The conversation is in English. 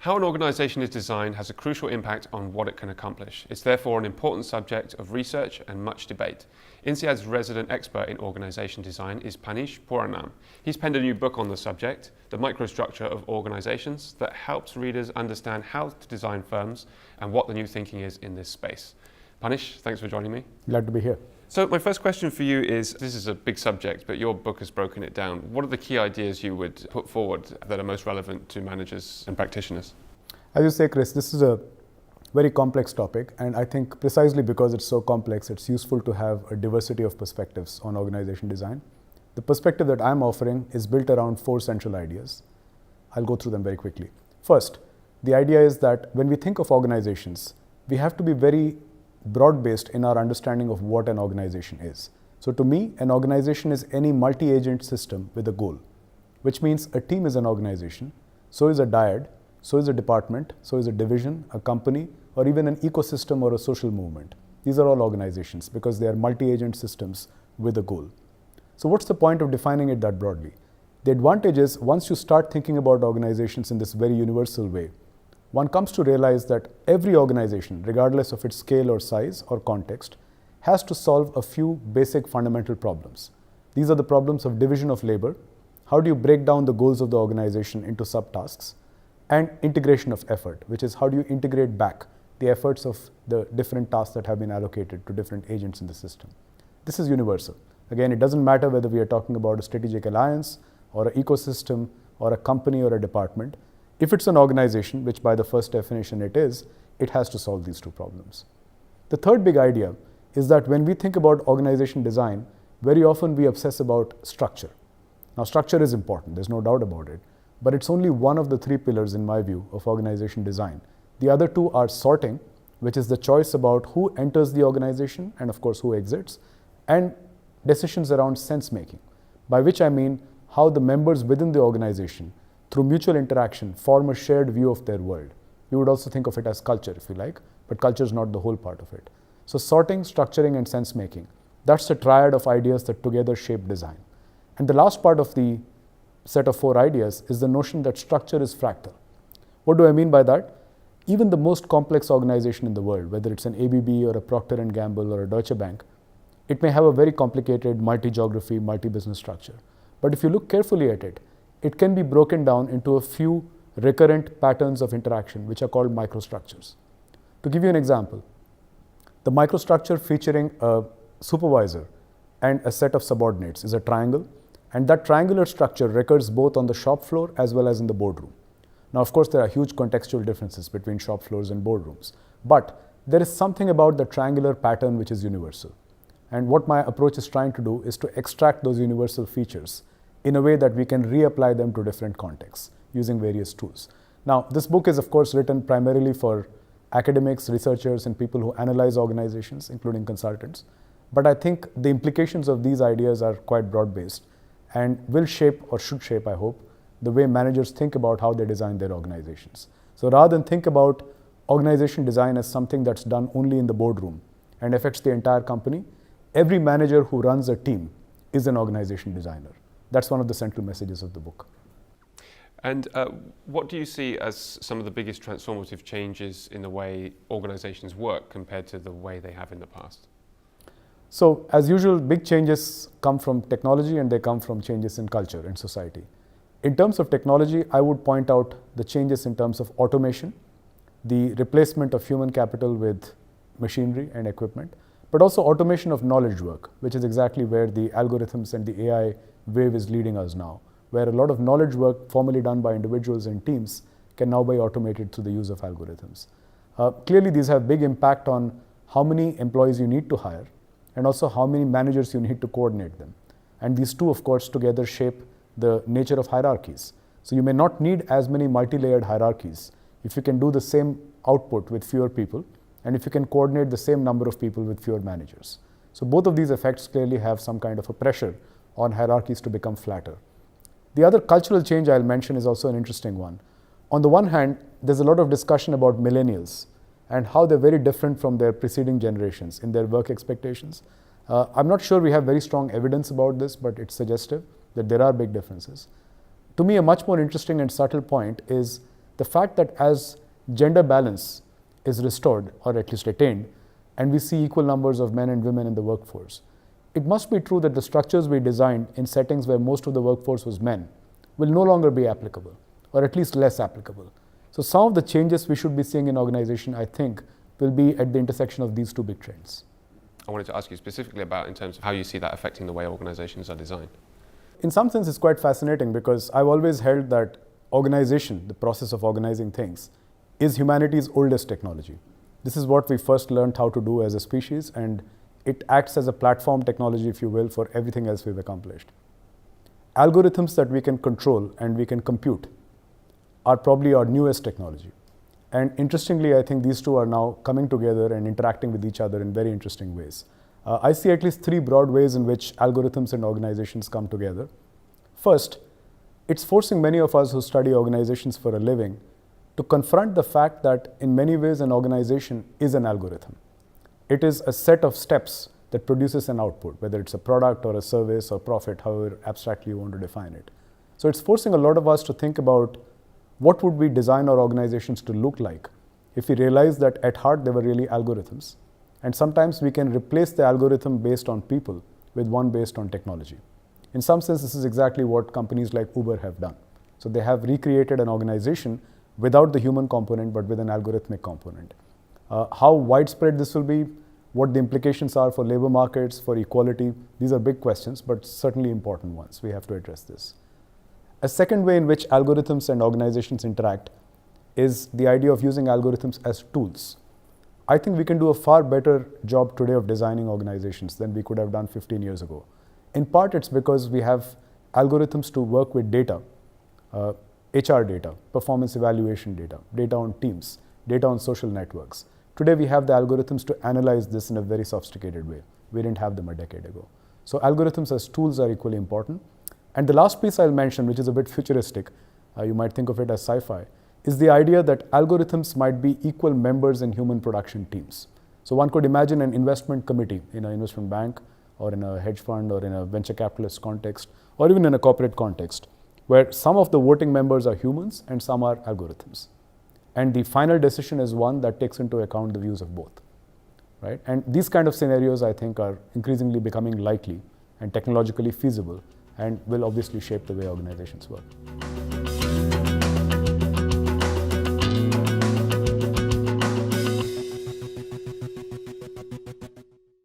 How an organisation is designed has a crucial impact on what it can accomplish. It's therefore an important subject of research and much debate. INSEAD's resident expert in organisation design is Panish Puranam. He's penned a new book on the subject, The Microstructure of Organisations, that helps readers understand how to design firms and what the new thinking is in this space. Panish, thanks for joining me. Glad to be here. So my first question for you is, this is a big subject, but your book has broken it down. What are the key ideas you would put forward that are most relevant to managers and practitioners? As you say, Chris, this is a very complex topic, and I think precisely because it's so complex, it's useful to have a diversity of perspectives on organization design. The perspective that I'm offering is built around 4 central ideas. I'll go through them very quickly. First, the idea is that when we think of organizations, we have to be very broad-based in our understanding of what an organization is. So to me, an organization is any multi-agent system with a goal, which means a team is an organization, so is a dyad, so is a department, so is a division, a company, or even an ecosystem or a social movement. These are all organizations because they are multi-agent systems with a goal. So what's the point of defining it that broadly? The advantage is once you start thinking about organizations in this very universal way, one comes to realize that every organization, regardless of its scale or size or context, has to solve a few basic fundamental problems. These are the problems of division of labor, how do you break down the goals of the organization into subtasks, and integration of effort, which is how do you integrate back the efforts of the different tasks that have been allocated to different agents in the system. This is universal. Again, it doesn't matter whether we are talking about a strategic alliance or an ecosystem or a company or a department. If it's an organization, which by the first definition it is, it has to solve these 2 problems. The third big idea is that when we think about organization design, very often we obsess about structure. Now, structure is important, there's no doubt about it, but it's only one of the 3 pillars in my view of organization design. The other 2 are sorting, which is the choice about who enters the organization and of course who exits, and decisions around sense making, by which I mean how the members within the organization through mutual interaction form a shared view of their world. You would also think of it as culture if you like, but culture is not the whole part of it. So sorting, structuring and sense making, that's the triad of ideas that together shape design. And the last part of the set of 4 ideas is the notion that structure is fractal. What do I mean by that? Even the most complex organization in the world, whether it's an ABB or a Procter & Gamble or a Deutsche Bank, it may have a very complicated multi-geography, multi-business structure. But if you look carefully at it, it can be broken down into a few recurrent patterns of interaction, which are called microstructures. To give you an example, the microstructure featuring a supervisor and a set of subordinates is a triangle, and that triangular structure recurs both on the shop floor as well as in the boardroom. Now, of course, there are huge contextual differences between shop floors and boardrooms, but there is something about the triangular pattern which is universal. And what my approach is trying to do is to extract those universal features in a way that we can reapply them to different contexts using various tools. Now, this book is of course written primarily for academics, researchers, and people who analyze organizations, including consultants. But I think the implications of these ideas are quite broad-based and will shape, or should shape, I hope, the way managers think about how they design their organizations. So rather than think about organization design as something that's done only in the boardroom and affects the entire company, every manager who runs a team is an organization designer. That's one of the central messages of the book. And what do you see as some of the biggest transformative changes in the way organizations work compared to the way they have in the past? So, as usual, big changes come from technology and they come from changes in culture and society. In terms of technology, I would point out the changes in terms of automation, the replacement of human capital with machinery and equipment, but also automation of knowledge work, which is exactly where the algorithms and the AI wave is leading us now, where a lot of knowledge work formerly done by individuals and teams can now be automated through the use of algorithms. Clearly, these have big impact on how many employees you need to hire and also how many managers you need to coordinate them. And these 2, of course, together shape the nature of hierarchies. So you may not need as many multi-layered hierarchies if you can do the same output with fewer people and if you can coordinate the same number of people with fewer managers. So both of these effects clearly have some kind of a pressure on hierarchies to become flatter. The other cultural change I'll mention is also an interesting one. On the one hand, there's a lot of discussion about millennials and how they're very different from their preceding generations in their work expectations. I'm not sure we have very strong evidence about this, but it's suggestive that there are big differences. To me, a much more interesting and subtle point is the fact that as gender balance is restored or at least attained, and we see equal numbers of men and women in the workforce, it must be true that the structures we designed in settings where most of the workforce was men will no longer be applicable, or at least less applicable. So some of the changes we should be seeing in organization, I think, will be at the intersection of these two big trends. I wanted to ask you specifically about in terms of how you see that affecting the way organizations are designed. In some sense, it's quite fascinating because I've always held that organization, the process of organizing things, is humanity's oldest technology. This is what we first learned how to do as a species, and it acts as a platform technology, if you will, for everything else we've accomplished. Algorithms that we can control and we can compute are probably our newest technology. And interestingly, I think these two are now coming together and interacting with each other in very interesting ways. I see at least three broad ways in which algorithms and organizations come together. First, it's forcing many of us who study organizations for a living to confront the fact that in many ways an organization is an algorithm. It is a set of steps that produces an output, whether it's a product or a service or profit, however abstractly you want to define it. So it's forcing a lot of us to think about what would we design our organizations to look like if we realize that at heart they were really algorithms. And sometimes we can replace the algorithm based on people with one based on technology. In some sense, this is exactly what companies like Uber have done. So they have recreated an organization without the human component, but with an algorithmic component. How widespread this will be, what the implications are for labor markets, for equality, these are big questions, but certainly important ones. We have to address this. A second way in which algorithms and organizations interact is the idea of using algorithms as tools. I think we can do a far better job today of designing organizations than we could have done 15 years ago. In part, it's because we have algorithms to work with data, HR data, performance evaluation data, data on teams, data on social networks. Today, we have the algorithms to analyze this in a very sophisticated way. We didn't have them a decade ago. So algorithms as tools are equally important. And the last piece I'll mention, which is a bit futuristic, you might think of it as sci-fi, is the idea that algorithms might be equal members in human production teams. So one could imagine an investment committee in an investment bank or in a hedge fund or in a venture capitalist context or even in a corporate context where some of the voting members are humans and some are algorithms. And the final decision is one that takes into account the views of both. Right? And these kind of scenarios, I think, are increasingly becoming likely and technologically feasible and will obviously shape the way organizations work.